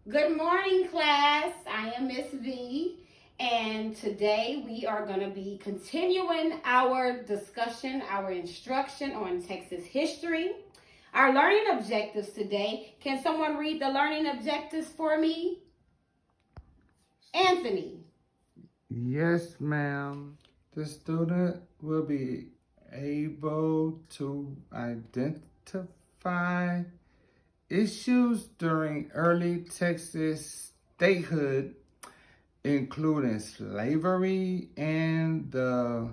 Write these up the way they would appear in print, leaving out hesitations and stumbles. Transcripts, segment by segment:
Good morning, class. I am Miss V, and today we are going to be continuing our discussion, our instruction on Texas history. Our learning objectives today. Can someone read the learning objectives for me? Anthony. Yes, ma'am. The student will be able to identify issues during early Texas statehood, including slavery and the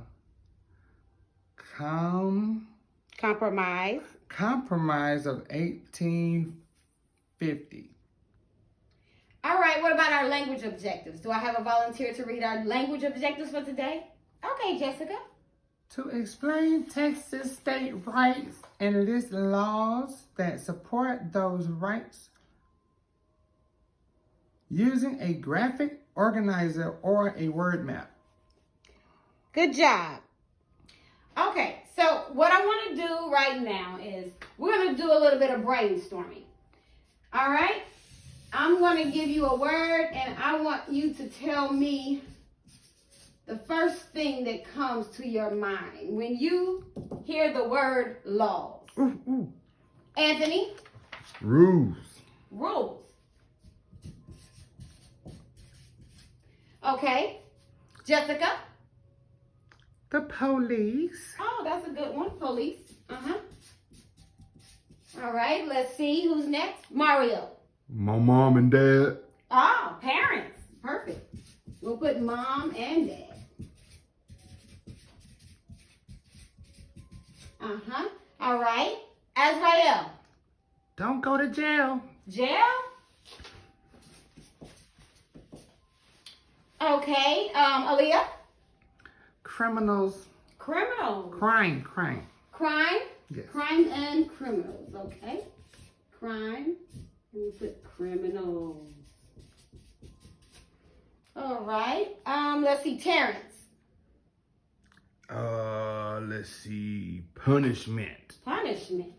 Compromise. compromise of 1850. All right, what about our language objectives? Do I have a volunteer to read our language objectives for today? Okay, Jessica. To explain Texas state rights and list laws that support those rights using a graphic organizer or a word map. Good job. Okay, so what I want to do right now is we're going to do a little bit of brainstorming. All right? I'm going to give you a word and I want you to tell me the first thing that comes to your mind when you hear the word laws. Anthony? Rules. Rules. Okay. Jessica? The police. Oh, that's a good one. Police. All right, let's see who's next. Mario. My mom and dad. Oh, parents. Perfect. We'll put mom and dad. All right. Azrael. Don't go to jail. Jail? Okay. Aaliyah. Criminals. Criminals. Crime. Crime? Yes. Crime and criminals. Okay. Crime. And we put criminals. All right. Let's see. Terrence. Let's see. Punishment. Punishment.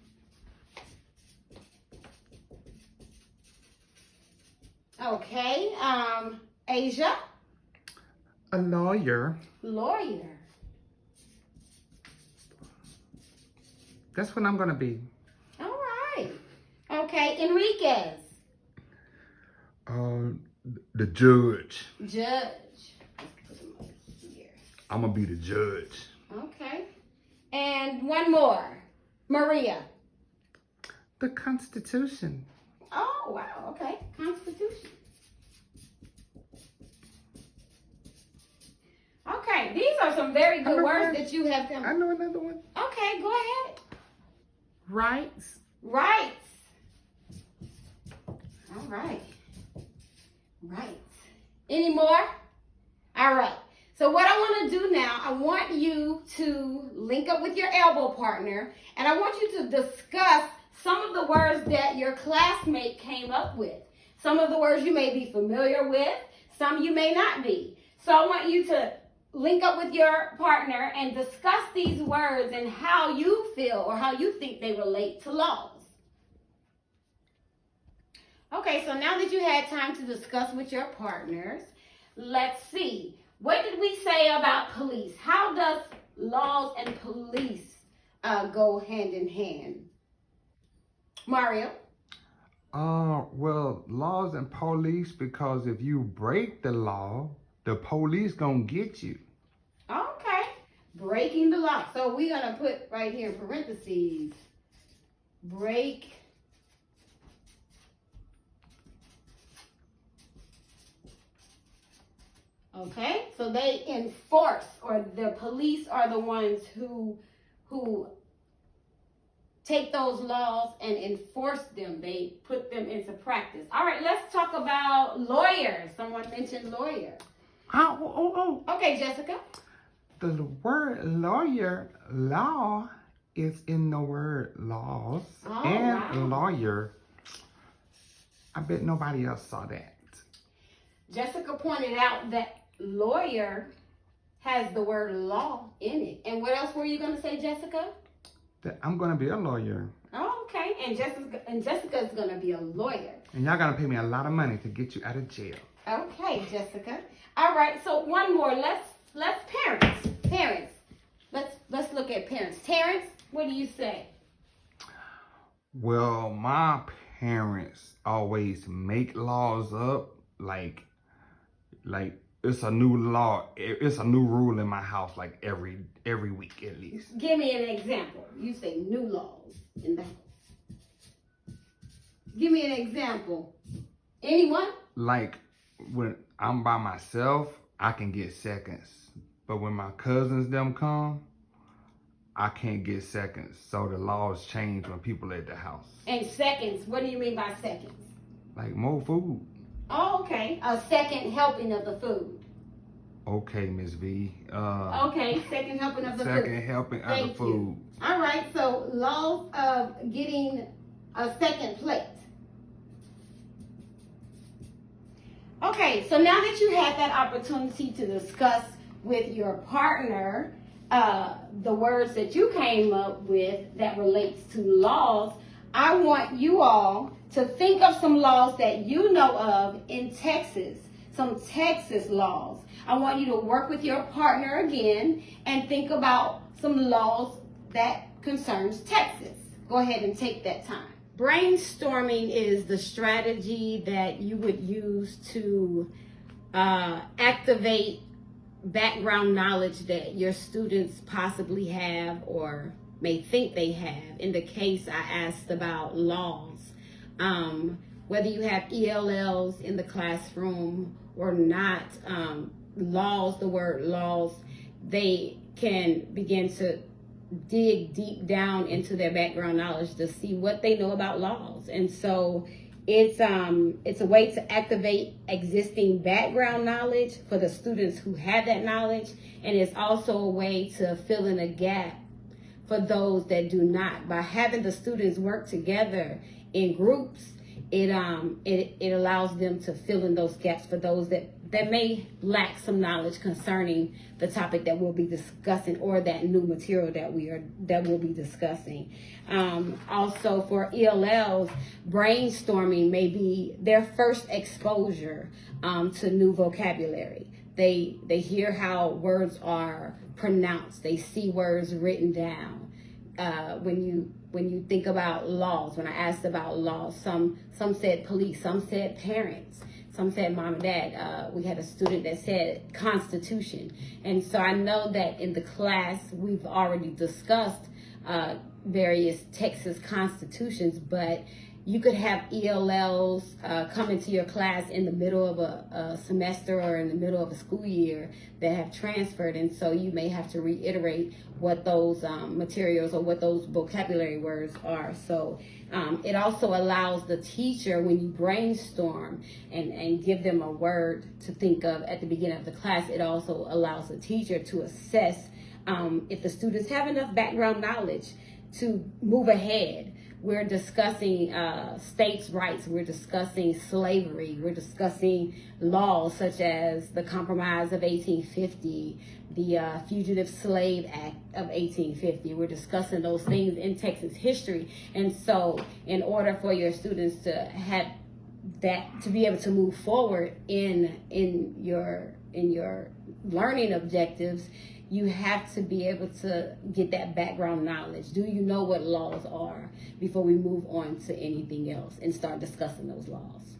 Okay. Asia. A lawyer. Lawyer. That's what I'm gonna be. All right. Okay. Enriquez. The judge. Judge. Let's put him over here. I'm gonna be the judge. Okay. And one more. Maria. The Constitution. Oh, wow. Okay. Constitution. Okay. These are some very good words that you have come. I know another one. Okay. Go ahead. Rights. Rights. All right. Rights. Any more? All right. So what I want to do now, I want you to link up with your elbow partner, and I want you to discuss some of the words that your classmate came up with. Some of the words you may be familiar with, some you may not be. So I want you to link up with your partner and discuss these words and how you feel or how you think they relate to laws. Okay, so now that you had time to discuss with your partners, let's see. What did we say about police? How does laws and police go hand in hand? Mario? Well, laws and police, because if you break the law, the police gonna get you. Okay. Breaking the law. So we're going to put right here in parentheses, break okay, so they enforce, or the police are the ones who take those laws and enforce them. They put them into practice. All right, let's talk about lawyers. Someone mentioned lawyer. Okay, Jessica. The word lawyer, law, is in the word laws. Oh, and wow. lawyer. I bet nobody else saw that. Jessica pointed out that lawyer has the word law in it. And what else were you going to say, Jessica? That I'm going to be a lawyer. Oh, okay. And Jessica's gonna be a lawyer. And y'all gotta pay me a lot of money to get you out of jail. Okay, Jessica. All right. So one more. Let's parents. Parents. Let's look at parents. Terrence, what do you say? Well, my parents always make laws up like it's a new law. It's a new rule in my house like every week at least. Give me an example. You say new laws in the house. Give me an example. Anyone? Like when I'm by myself, I can get seconds. But when my cousins them come, I can't get seconds. So the laws change when people at the house. And seconds, what do you mean by seconds? Like more food. Oh, okay. A second helping of the food. Okay, Miss V. Okay, second helping of the food. Second helping of the food. All right, so laws of getting a second plate. Okay, so now that you had that opportunity to discuss with your partner the words that you came up with that relates to laws, I want you all to think of some laws that you know of in Texas, some Texas laws. I want you to work with your partner again and think about some laws that concerns Texas. Go ahead and take that time. Brainstorming is the strategy that you would use to activate background knowledge that your students possibly have or may think they have. In the case I asked about laws, whether you have ELLs in the classroom or not, laws, the word laws, they can begin to dig deep down into their background knowledge to see what they know about laws. And so it's a way to activate existing background knowledge for the students who have that knowledge, and it's also a way to fill in a gap for those that do not. By having the students work together in groups, it allows them to fill in those gaps for those that may lack some knowledge concerning the topic that we'll be discussing or that new material that we'll be discussing. Also for ELLs, brainstorming may be their first exposure to new vocabulary. They hear how words are pronounced. They see words written down. When you think about laws, when I asked about laws, some said police, some said parents, some said mom and dad. We had a student that said Constitution. And so I know that in the class we've already discussed various Texas constitutions, but you could have ELLs come into your class in the middle of a semester or in the middle of a school year that have transferred, and so you may have to reiterate what those materials or what those vocabulary words are. So it also allows the teacher, when you brainstorm and give them a word to think of at the beginning of the class, it also allows the teacher to assess if the students have enough background knowledge to move ahead. We're discussing states' rights. We're discussing slavery. We're discussing laws such as the Compromise of 1850, the Fugitive Slave Act of 1850. We're discussing those things in Texas history. And so in order for your students to have that, to be able to move forward in your learning objectives, you have to be able to get that background knowledge. Do you know what laws are before we move on to anything else and start discussing those laws?